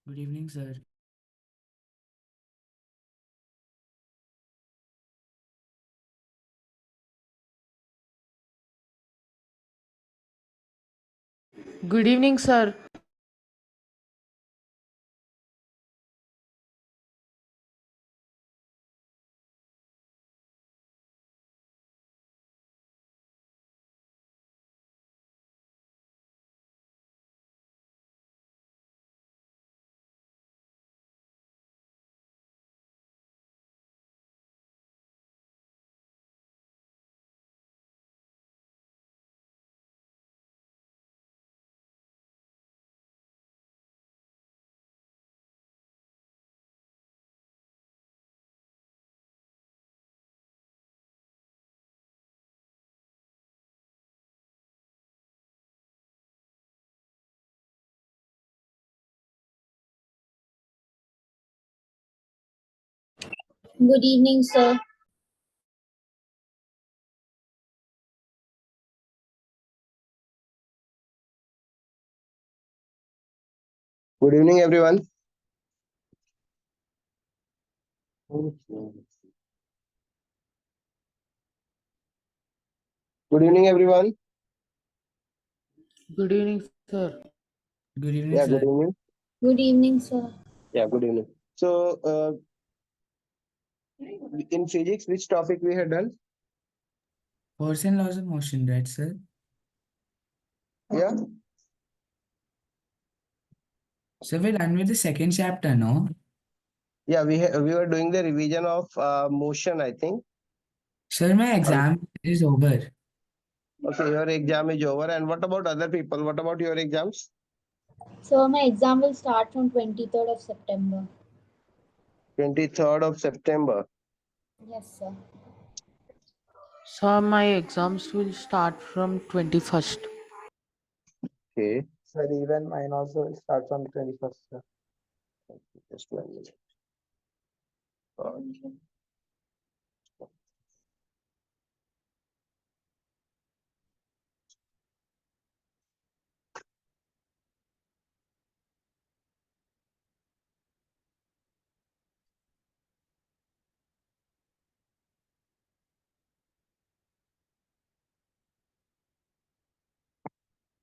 Good evening, sir. Good evening, sir. Good evening, sir. Good evening, everyone. Good evening, everyone. Good evening, sir. Good evening, Yeah, sir. good evening. Good evening, sir. Yeah, good evening. So, in physics, which topic we had done? Force and laws of motion, right, sir? Yeah, So we're done with the second chapter, no? yeah, we were doing the revision of motion, I think. Sir, my exam is over. Okay, your exam is over. And what about other people? What about your exams? So my exam will start from 23rd of September. 23rd of September. Yes, sir. Sir, my exams will start from 21st. Okay, Sir, even mine also will start from 21st, sir. just 1 minute.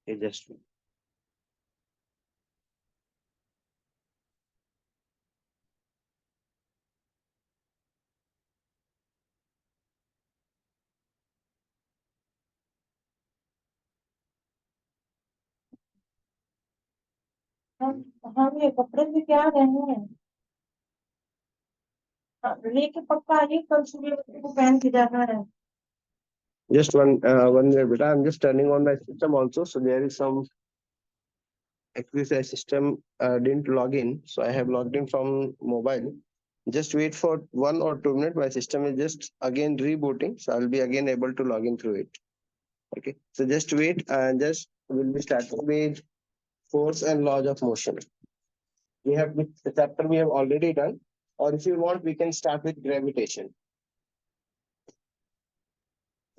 Okay, just हम ये कपड़े भी क्या रहे हैं लेके पक्का आइए कल सुबह को पहन के जाना है just 1 minute, beta. I'm just turning on my system also. So there is some exercise system didn't log in, so I have logged in from mobile. Just wait for 1 or 2 minutes. My system is just again rebooting, so I'll be again able to log in through it. Okay, so just wait and just we'll be starting with force and laws of motion. We have the chapter we have already done, or if you want, we can start with gravitation.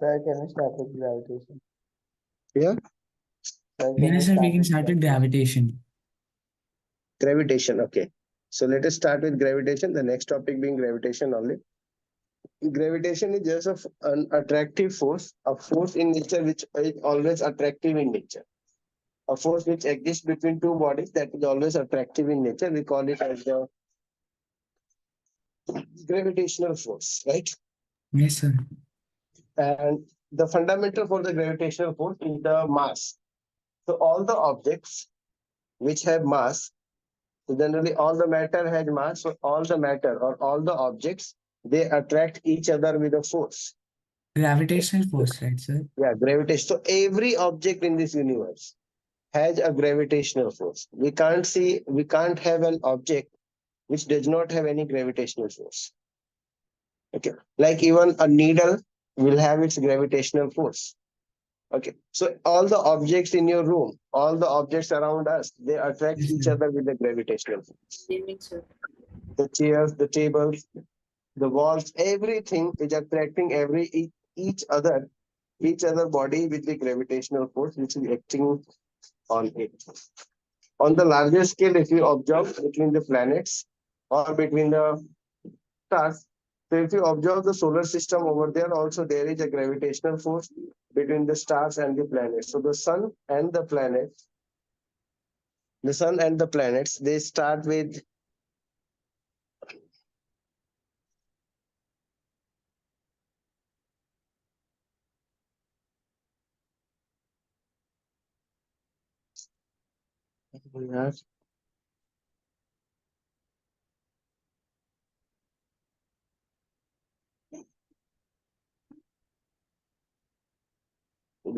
Sir, can we start with gravitation? Yeah, Sir, can Yes, we sir, we start can with start with gravitation. gravitation. Okay, so let us start with gravitation. The next topic being gravitation only. Gravitation is just an attractive force, a force in nature which is always attractive in nature. A force which exists between two bodies that is always attractive in nature. We call it as the gravitational force, right? Yes, sir. And the fundamental for the gravitational force is the mass. So all the objects which have mass, so generally all the matter has mass, so all the matter or all the objects, they attract each other with a force. Gravitational force, right, sir? Yeah, gravitation. So every object in this universe has a gravitational force. We can't have an object which does not have any gravitational force. Okay, like even a needle will have its gravitational force. Okay, so all the objects in your room, all the objects around us, they attract Yes, each sir. other with the gravitational force. Evening, sir. The chairs, the tables, the walls, everything is attracting each other body with the gravitational force which is acting on it. On the larger scale, if you observe between the planets or between the stars, so if you observe the solar system over there, also there is a gravitational force between the stars and the planets. So the sun and the planets, they start with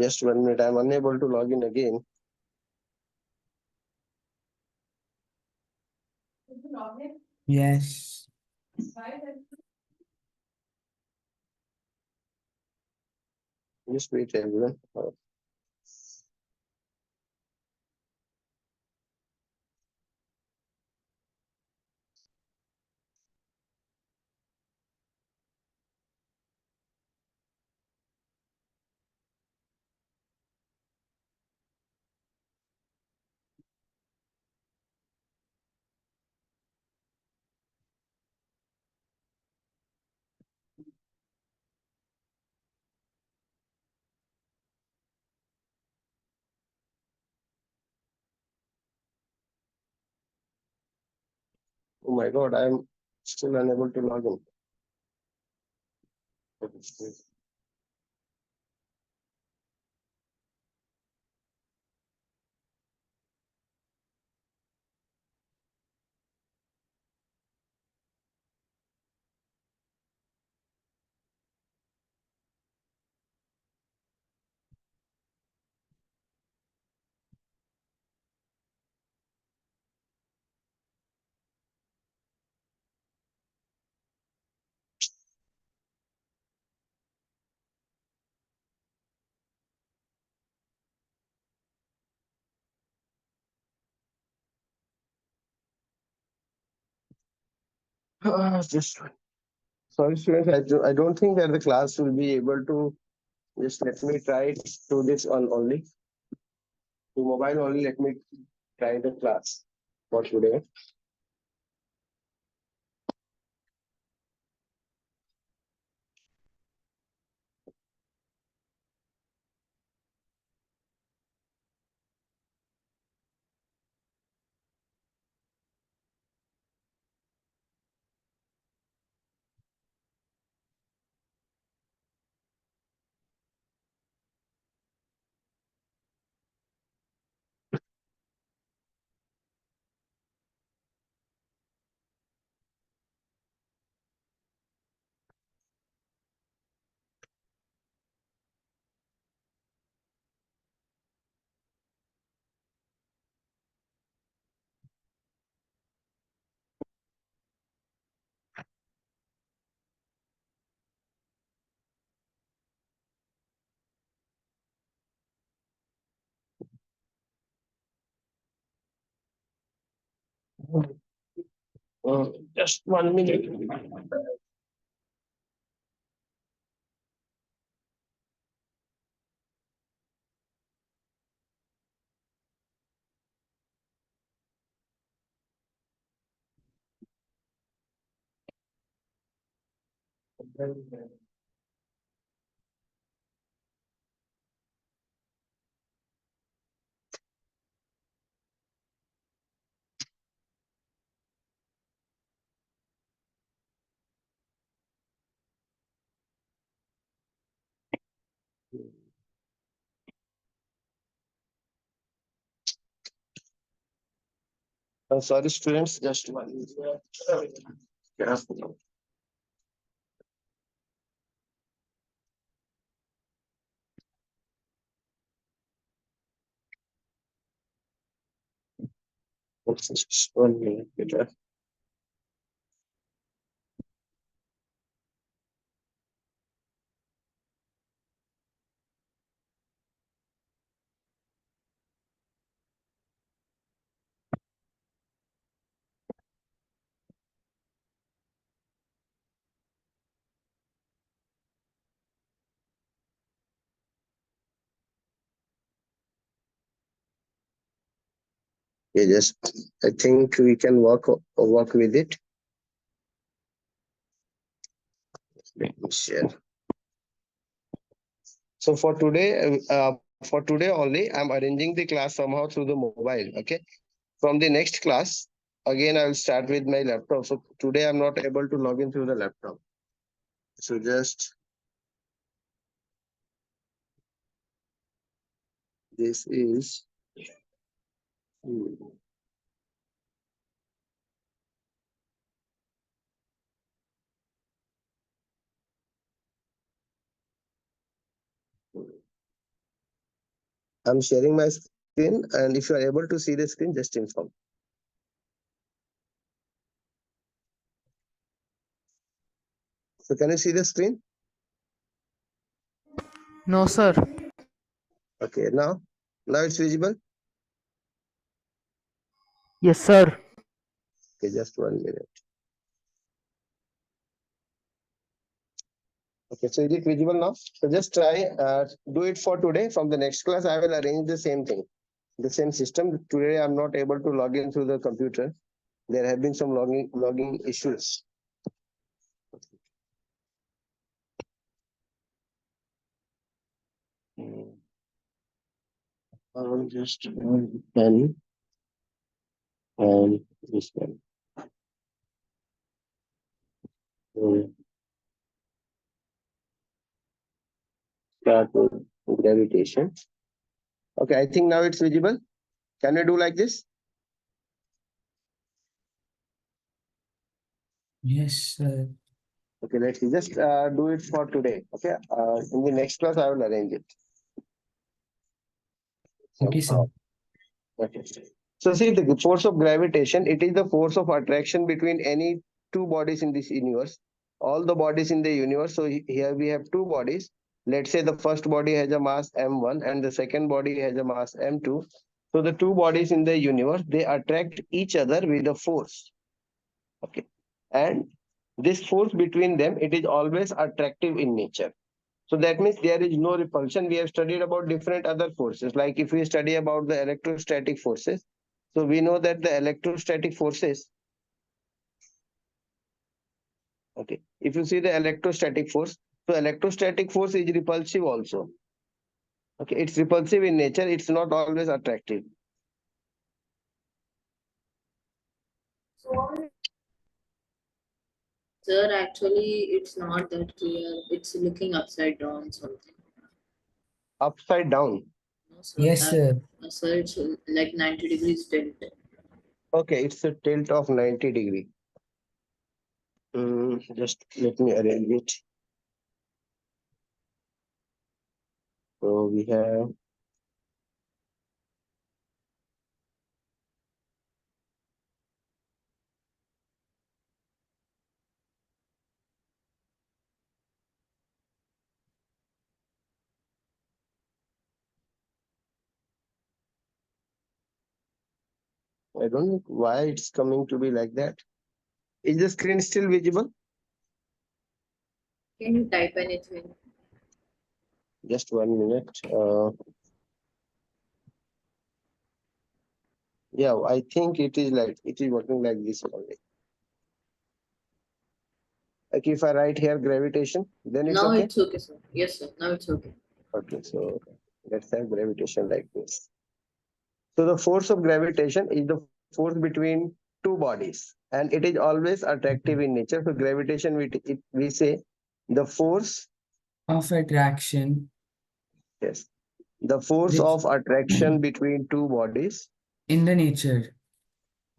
just 1 minute. I'm unable to log in again. Yes. Just wait, everyone. Oh my God, I'm still unable to log in. Just sorry, students. I don't think that the class will be able to. Just let me try to this on only to mobile only. Let me try the class for today. Just 1 minute. Sorry, students. Just 1 minute. Yeah. Just 1 minute. Yeah, just I think we can work with it. Let me share. So for today only, I'm arranging the class somehow through the mobile. Okay. From the next class, again I will start with my laptop. So today I'm not able to log in through the laptop. So just this is. I'm sharing my screen, and if you are able to see the screen, just inform. So can you see the screen? No, sir. Okay, now it's visible. Yes, sir. Okay, just 1 minute. Okay, so is it visible now? So just try do it for today. From the next class, I will arrange the same thing, the same system. Today I'm not able to log in through the computer. There have been some logging issues. I'll just pen and this one. Start with gravitation. Okay, I think now it's visible. Can we do like this? Yes, sir. Okay, let's just do it for today. Okay, in the next class, I will arrange it. Okay, sir. Okay. So see the force of gravitation, it is the force of attraction between any two bodies in this universe. All the bodies in the universe. So here we have two bodies. Let's say the first body has a mass m1 and the second body has a mass m2. So the two bodies in the universe, they attract each other with a force. Okay. And this force between them, it is always attractive in nature. So that means there is no repulsion. We have studied about different other forces. Like if we study about the electrostatic forces, so we know that the electrostatic forces, okay, if you see the electrostatic force, so electrostatic force is repulsive also. Okay, it's repulsive in nature, it's not always attractive. Sir, actually, it's not that clear. It's looking upside down something. Upside down. No, sir. Yes, sir. Sir, it's like 90 degrees tilt. Okay, it's a tilt of 90 degree. Just let me arrange it. So we have I don't know why it's coming to be like that. Is the screen still visible? Can you type anything? Just 1 minute. Yeah, I think it is working like this only. Like if I write here gravitation, then it's Now okay. it's okay, sir. Yes, sir. Now it's okay. Okay, so let's have gravitation like this. So the force of gravitation is the force between two bodies, and it is always attractive in nature. So gravitation, we say the force, Of attraction, yes, the force which of attraction between two bodies. in the nature.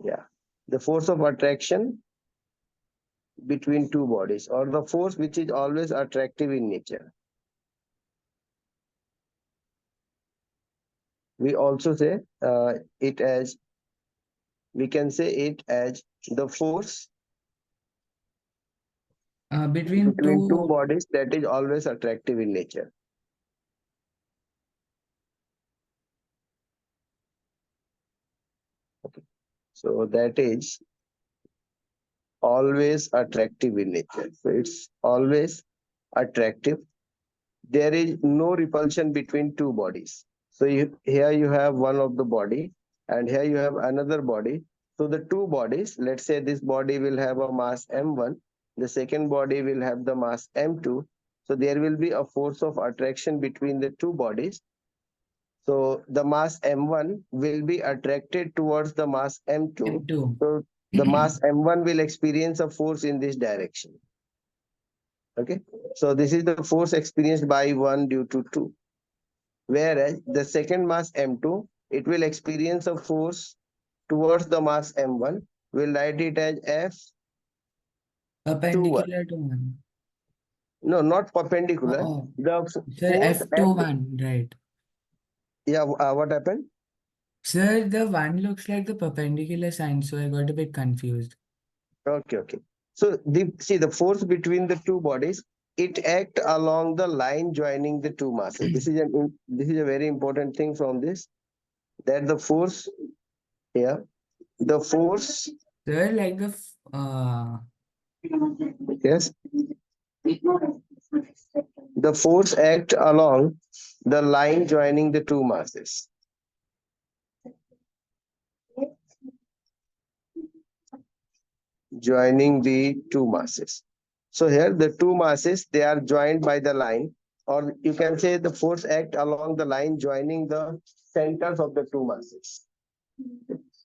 Yeah, the force of attraction between two bodies, or the force which is always attractive in nature. We also say it as, we can say it as the force Between between two two. bodies that is always attractive in nature. Okay. So that is always attractive in nature. So it's always attractive. There is no repulsion between two bodies. So here you have one of the body, and here you have another body. So the two bodies, let's say this body will have a mass m1, the second body will have the mass m2. So there will be a force of attraction between the two bodies. So the mass m1 will be attracted towards the mass m2. M2. So the mass m1 will experience a force in this direction. Okay, so this is the force experienced by 1 due to 2. Whereas the second mass m2, it will experience a force towards the mass m1. We'll write it as F21. Perpendicular to 1. No, not perpendicular. Oh, The sir, force F21, right. yeah, what happened? Sir, the 1 looks like the perpendicular sign, so I got a bit confused. Okay. So the force between the two bodies, it act along the line joining the two masses. This is a very important thing from this, that the force here, the force, Sir, like yes, the force act along the line joining the two masses. Joining the two masses. So here the two masses, they are joined by the line, or you can say the force act along the line joining the centers of the two masses.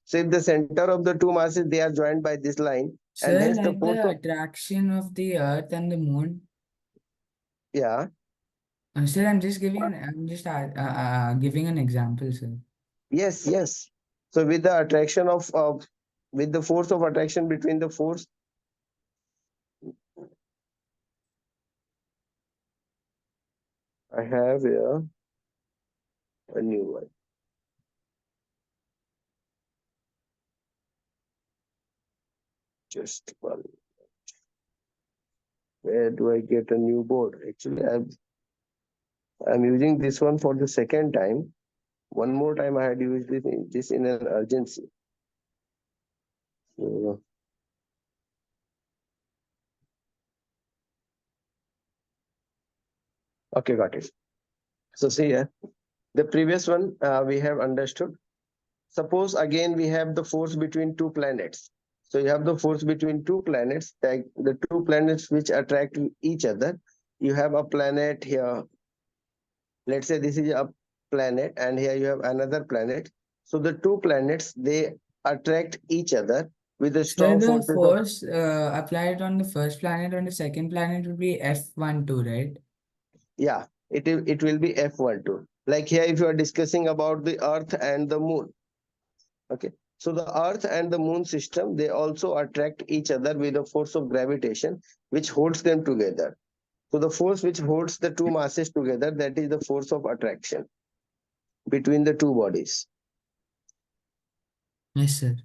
So if the center of the two masses, they are joined by this line, and sir, hence the like force the of, attraction of the Earth and the Moon. yeah, Sir, I'm just giving giving an example, sir. yes. So with the attraction of with the force of attraction between the force, I have here a new one. Just one. Where do I get a new board? Actually, I'm using this one for the second time. One more time I had used this in an urgency. So, okay, got it. So see here, the previous one we have understood. Suppose again we have the force between two planets. So you have the force between two planets, like the two planets which attract each other. You have a planet here. Let's say this is a planet, and here you have another planet. So the two planets, they attract each other with a Sir, strong the forces of, force applied on the first planet on the second planet would be F12, right? yeah, it will be F12. Like here, if you are discussing about the Earth and the Moon, okay. So the Earth and the Moon system, they also attract each other with a force of gravitation, which holds them together. So the force which holds the two masses together, that is the force of attraction between the two bodies. Yes, sir.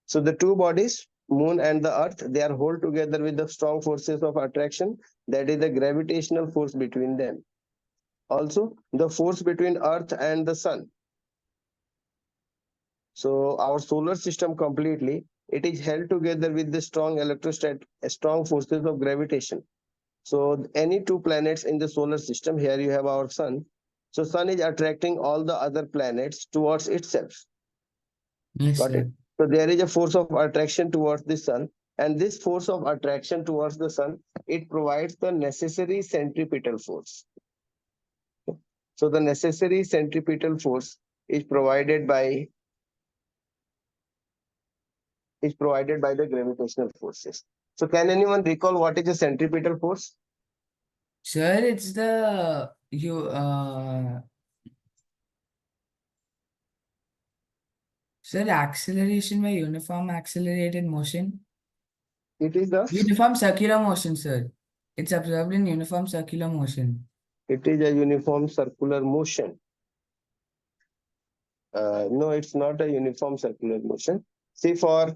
So the two bodies, Moon and the Earth, they are held together with the strong forces of attraction, that is the gravitational force between them. Also, the force between Earth and the Sun. So our solar system completely, it is held together with the strong forces of gravitation. So any two planets in the solar system, here you have our Sun. So Sun is attracting all the other planets towards itself. Yes, Got sir. it? So there is a force of attraction towards the Sun, and this force of attraction towards the Sun, it provides the necessary centripetal force. So the necessary centripetal force is provided by the gravitational forces. So can anyone recall what is the centripetal force? Sir, it's sir, acceleration by uniform accelerated motion. Uniform circular motion, sir. It's observed in uniform circular motion. It is a uniform circular motion. No, it's not a uniform circular motion. See, for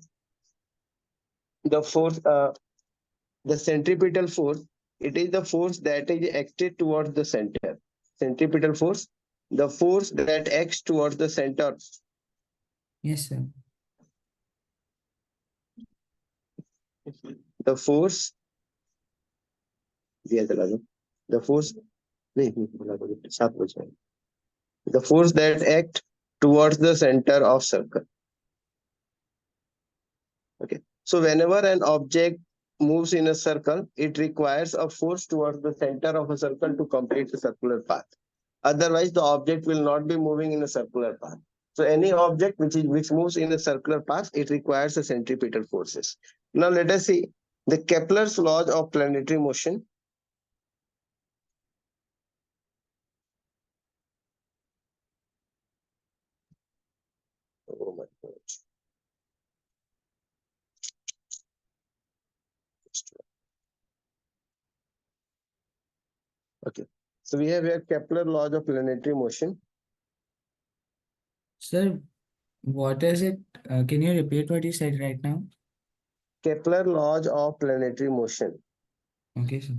the force, the centripetal force, it is the force that is acted towards the center. Centripetal force, the force that acts towards the center. Yes, sir. The force, the force, the force that act towards the center of circle. Okay. So whenever an object moves in a circle, it requires a force towards the center of a circle to complete the circular path. Otherwise, the object will not be moving in a circular path. So any object which moves in a circular path, it requires a centripetal forces. Now let us see the Kepler's laws of planetary motion. Oh my God. Okay. So we have here Kepler laws of planetary motion. Sir, what is it? Can you repeat what you said right now? Kepler laws of planetary motion. Okay, sir.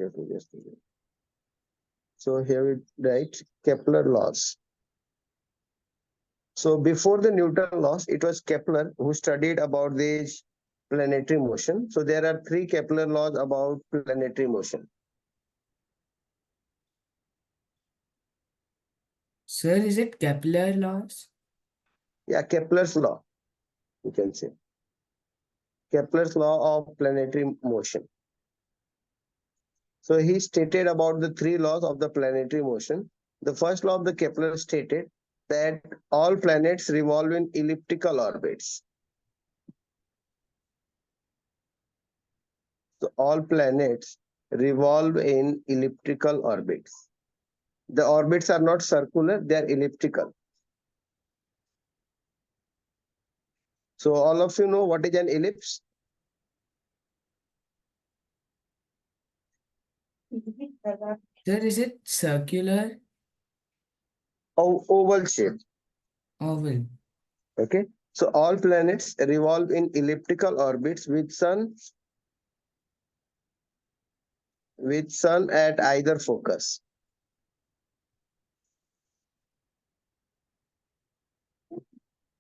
Okay, so here we write Kepler laws. So before the Newton laws, it was Kepler who studied about this planetary motion. So there are three Kepler laws about planetary motion. Sir, is it Kepler laws? Yeah, Kepler's law, you can say. Kepler's law of planetary motion. So he stated about the three laws of the planetary motion. The first law of the Kepler stated that all planets revolve in elliptical orbits. So all planets revolve in elliptical orbits. The orbits are not circular, they are elliptical. So all of you know what is an ellipse? Sir, is it circular? Oval shape. Oval. Okay. So all planets revolve in elliptical orbits with sun at either focus.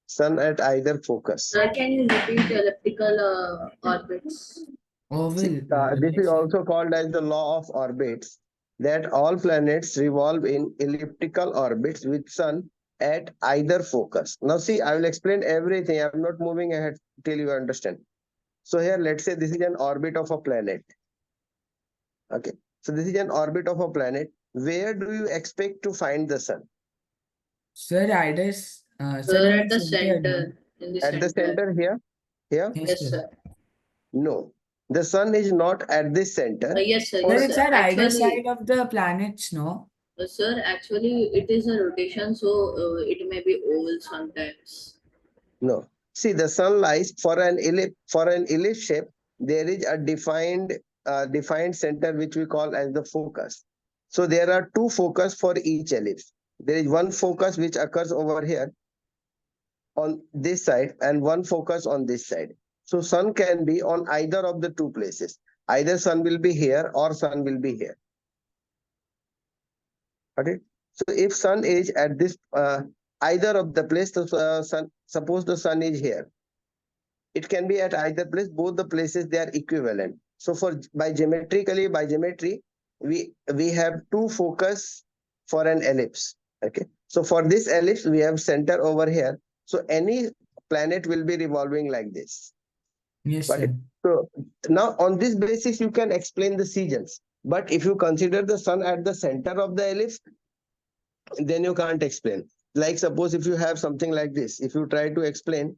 Sun at either focus. Can you repeat elliptical orbits? Oval. This is also called as the law of orbits, that all planets revolve in elliptical orbits with sun at either focus. Now see, I will explain everything. I'm not moving ahead till you understand. So here, let's say this is an orbit of a planet. Okay. So this is an orbit of a planet. Where do you expect to find the sun? Sir, Sir, at the center. In the At the center here? Here? Yes, sir. No. The sun is not at this center. Yes, sir. Sir, Yes, it's sir. at either Actually, side of the planets, no? sir, actually, it is a rotation, so it may be oval sometimes. No. See, the sun lies for an ellipse shape. There is a defined center which we call as the focus. So there are two focus for each ellipse. There is one focus which occurs over here on this side and one focus on this side. So sun can be on either of the two places. Either sun will be here or sun will be here. Okay. So if sun is at this either of the place, the sun, suppose the sun is here. It can be at either place. Both the places they are equivalent. So by geometry, we have two focus for an ellipse. Okay. So for this ellipse, we have center over here. So any planet will be revolving like this. Yes, But sir. so now on this basis, you can explain the seasons. But if you consider the sun at the center of the ellipse, then you can't explain. Like suppose if you have something like this, if you try to explain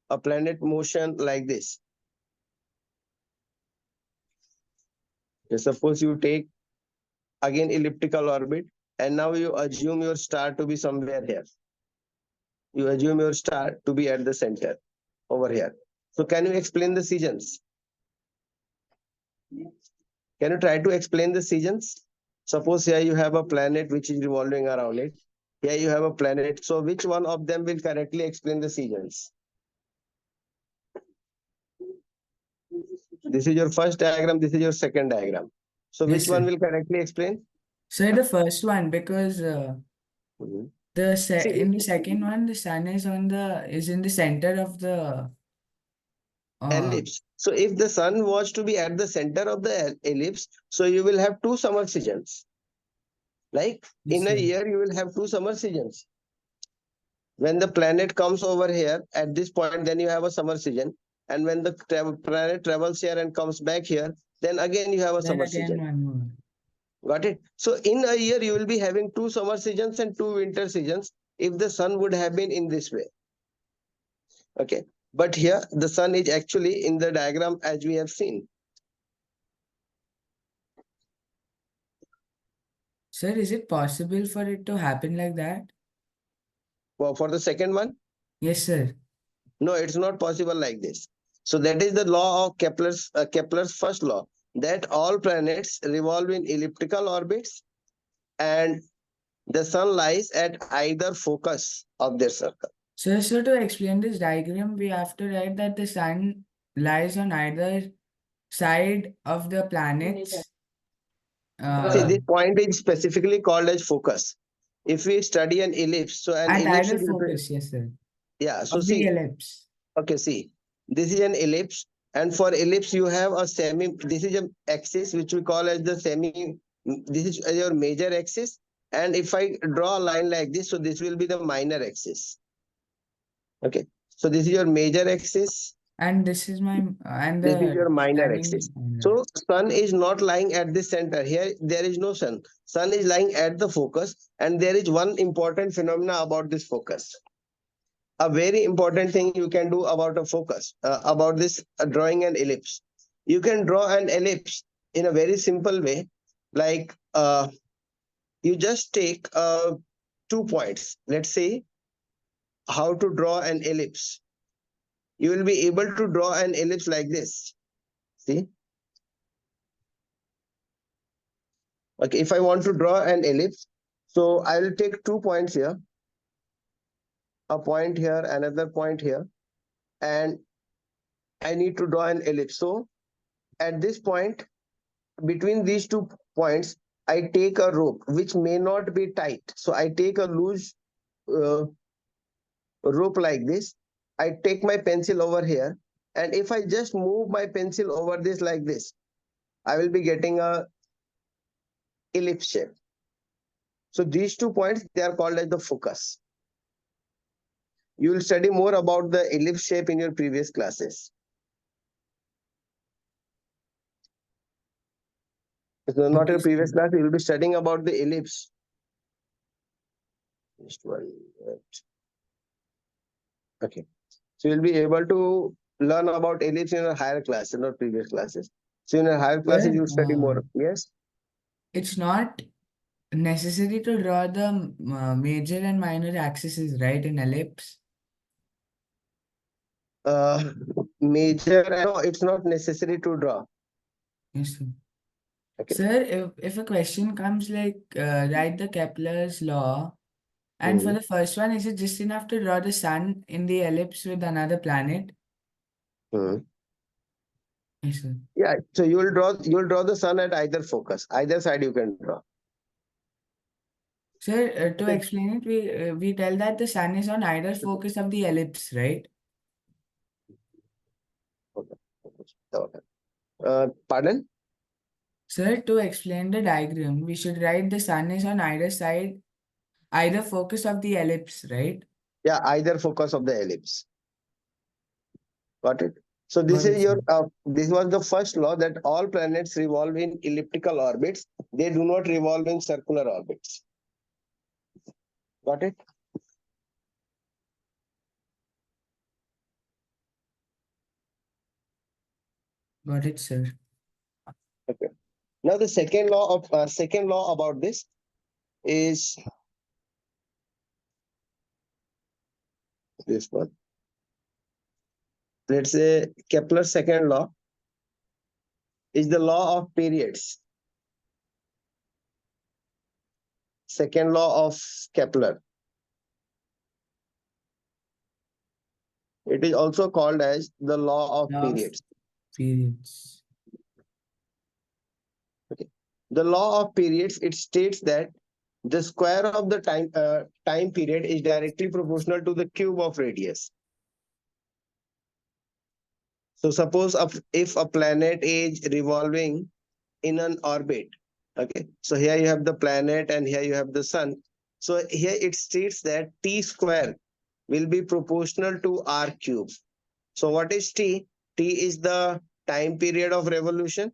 a planet motion like this. Suppose you take again elliptical orbit and now you assume your star to be somewhere here. You assume your star to be at the center over here. So can you explain the seasons? Can you try to explain the seasons? Suppose here you have a planet which is revolving around it. Here you have a planet. So which one of them will correctly explain the seasons? This is your first diagram. This is your second diagram. So Yes, which one sir. will correctly explain? Sir, the first one, because Mhm. In the second one, the sun is in the center of the Ellipse. So if the sun was to be at the center of the ellipse, so you will have two summer seasons. Like yes, in a sir. year, you will have two summer seasons. When the planet comes over here at this point, then you have a summer season. And when the planet travels here and comes back here, then again you have a Then summer again season. one more. Got it? So in a year, you will be having two summer seasons and two winter seasons if the sun would have been in this way. Okay. But here the sun is actually in the diagram as we have seen. Sir, is it possible for it to happen like that? Well, for the second one, Yes, sir. no, it's not possible like this. So that is the law of Kepler's first law, that all planets revolve in elliptical orbits and the sun lies at either focus of their circle. So to explain this diagram, we have to write that the sun lies on either side of the planets. See, this point is specifically called as focus. If we study an ellipse, so an At ellipse either is focus, yes, sir. yeah. So Of the see, ellipse. okay, see, this is an ellipse, and for ellipse you have a semi. This is an axis which we call as the semi. This is your major axis, and if I draw a line like this, so this will be the minor axis. Okay, so this is your major axis. And this is my This is your minor standing axis. minor. So sun is not lying at the center. Here there is no sun. Sun is lying at the focus, and there is one important phenomena about this focus. A very important thing you can do about a focus, about this drawing an ellipse. You can draw an ellipse in a very simple way, like you just take 2 points. Let's say how to draw an ellipse. You will be able to draw an ellipse like this. See? Okay, if I want to draw an ellipse, so I will take 2 points here, a point here, another point here, and I need to draw an ellipse. So at this point, between these 2 points, I take a rope which may not be tight. So I take a loose rope like this. I take my pencil over here, and if I just move my pencil over this like this, I will be getting a ellipse shape. So these 2 points, they are called as the focus. You will study more about the ellipse shape in your previous classes. So not your previous class, you will be studying about the ellipse. Just one minute. Okay. So you'll be able to learn about ellipse in a higher class, not previous classes. So in a higher classes, you'll study more. Yes? It's not necessary to draw the major and minor axes, right, in ellipse? Major, no, it's not necessary to draw. Yes, sir. Okay. Sir, if a question comes like write the Kepler's law, and for the first one, is it just enough to draw the sun in the ellipse with another planet? Yes, sir. Yeah, so you'll draw the sun at either focus, either side you can draw. Sir, to explain it, we tell that the sun is on either focus of the ellipse, right? Pardon? Sir, to explain the diagram, we should write the sun is on either side, either focus of the ellipse, right? Yeah, either focus of the ellipse. Got it? So this Got is it, your sir. this was the first law, that all planets revolve in elliptical orbits. They do not revolve in circular orbits. Got it? Got it, sir. Okay. Now the second law about this is this one. Let's say Kepler's second law is the law of periods. Second law of Kepler. It is also called as the law of periods. Periods. Okay. The law of periods, it states that the square of the time period is directly proportional to the cube of radius. So suppose if a planet is revolving in an orbit, okay, so here you have the planet and here you have the sun. So here it states that t square will be proportional to r cube. So what is t? T is the time period of revolution.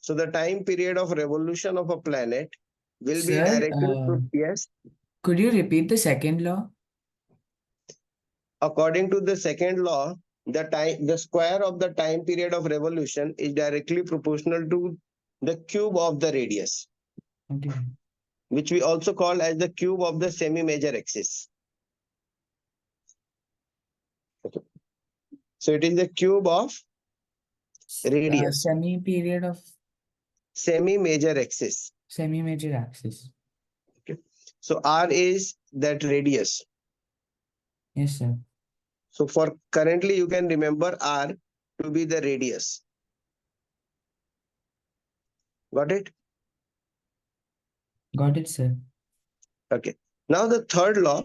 So the time period of revolution of a planet will be Sir, directly yes. could you repeat the second law? According to the second law, the square of the time period of revolution is directly proportional to the cube of the radius, Okay. which we also call as the cube of the semi-major axis. Okay. So it is the cube of radius, Semi-period of semi-major axis. semi-major axis. Okay. So R is that radius. Yes, sir. So for currently you can remember R to be the radius. Got it? Got it, sir. Okay. Now the third law.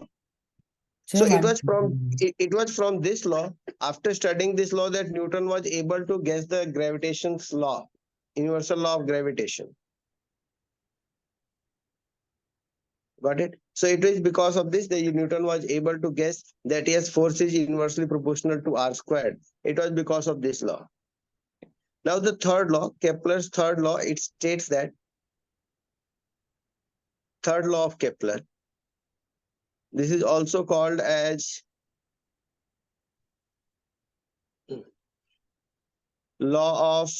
Sir, So it one was from second. it was from this law, after studying this law, that Newton was able to guess the gravitation's law, universal law of gravitation. Got it? So it is because of this that Newton was able to guess that yes, force is inversely proportional to r squared. It was because of this law. Now the third law, Kepler's third law, it states that third law of Kepler. This is also called as law of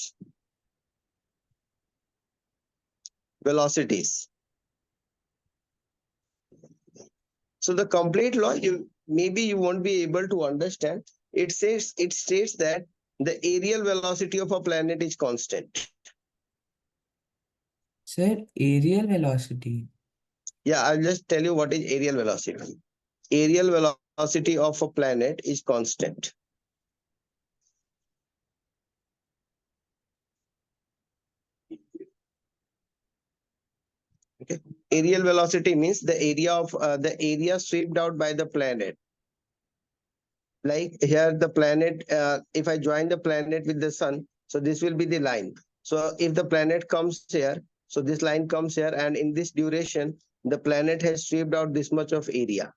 velocities. So the complete law, maybe you won't be able to understand. It states that the aerial velocity of a planet is constant. Sir, aerial velocity. Yeah, I'll just tell you what is aerial velocity. Aerial velocity of a planet is constant. Okay. Aerial velocity means the area swept out by the planet. Like here the planet, if I join the planet with the sun, so this will be the line. So if the planet comes here, so this line comes here, and in this duration, the planet has swept out this much of area.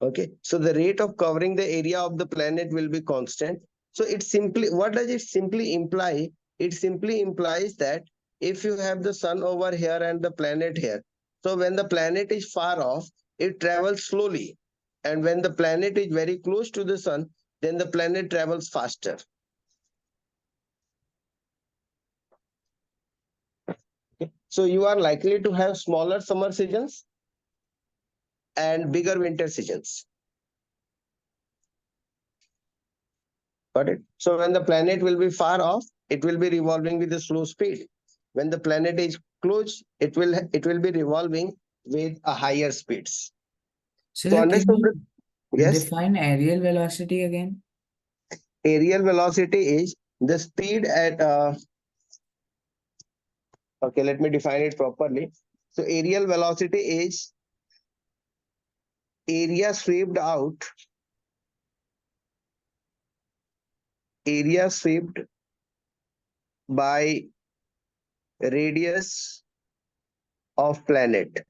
Okay, so the rate of covering the area of the planet will be constant. So it simply, what does it simply imply? It simply implies that if you have the sun over here and the planet here, so when the planet is far off, it travels slowly. And when the planet is very close to the sun, then the planet travels faster. So you are likely to have smaller summer seasons and bigger winter seasons. Got it? So when the planet will be far off, it will be revolving with a slow speed. When the planet is close, it will be revolving with a higher speeds. Sir, So can understood? you Yes. define aerial velocity again? Aerial velocity is the speed at okay, let me define it properly. So aerial velocity is area swept out, area swept by radius of planet.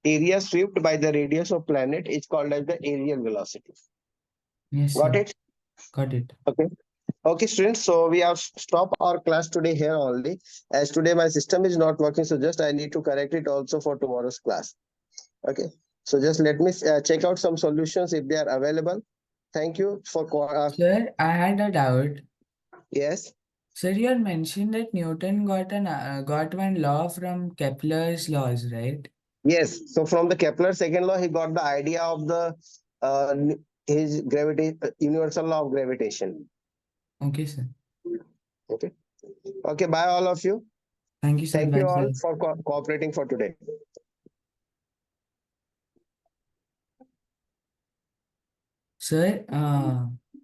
Area swept by the radius of planet is called as the aerial velocity. Yes, Got sir. it? Got it. Okay. Okay, students. So we have stopped our class today here only. As today my system is not working, so just I need to correct it also for tomorrow's class. Okay. So just let me check out some solutions if they are available. Thank you for Sir, I had a doubt. yes. Sir, you had mentioned that Newton got one law from Kepler's laws, right? Yes. So from the Kepler second law, he got the idea of the his universal law of gravitation. Okay, sir. Okay. Okay. Bye, all of you. Thank you, sir. Thank Bye, you all sir. for cooperating for today. Sir,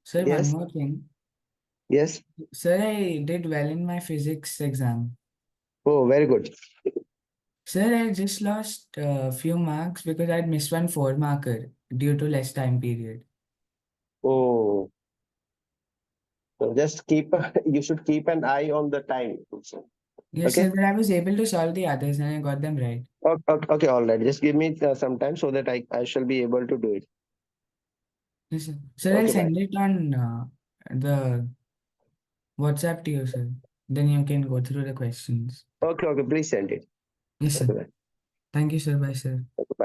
Sir, one Yes. more thing. Yes. Sir, I did well in my physics exam. Oh, very good. Sir, I just lost a few marks because I'd missed one 4-marker due to less time period. Oh, so just keep, you should keep an eye on the time. Yes, Okay. sir, but I was able to solve the others and I got them right. Okay, all right. Just give me some time so that I shall be able to do it. Yes, sir. Sir, I'll Okay, bye. send it on the WhatsApp to you, sir. Then you can go through the questions. Okay, please send it. Yes, Okay, sir. bye. Thank you, sir. Bye, sir. Okay, bye.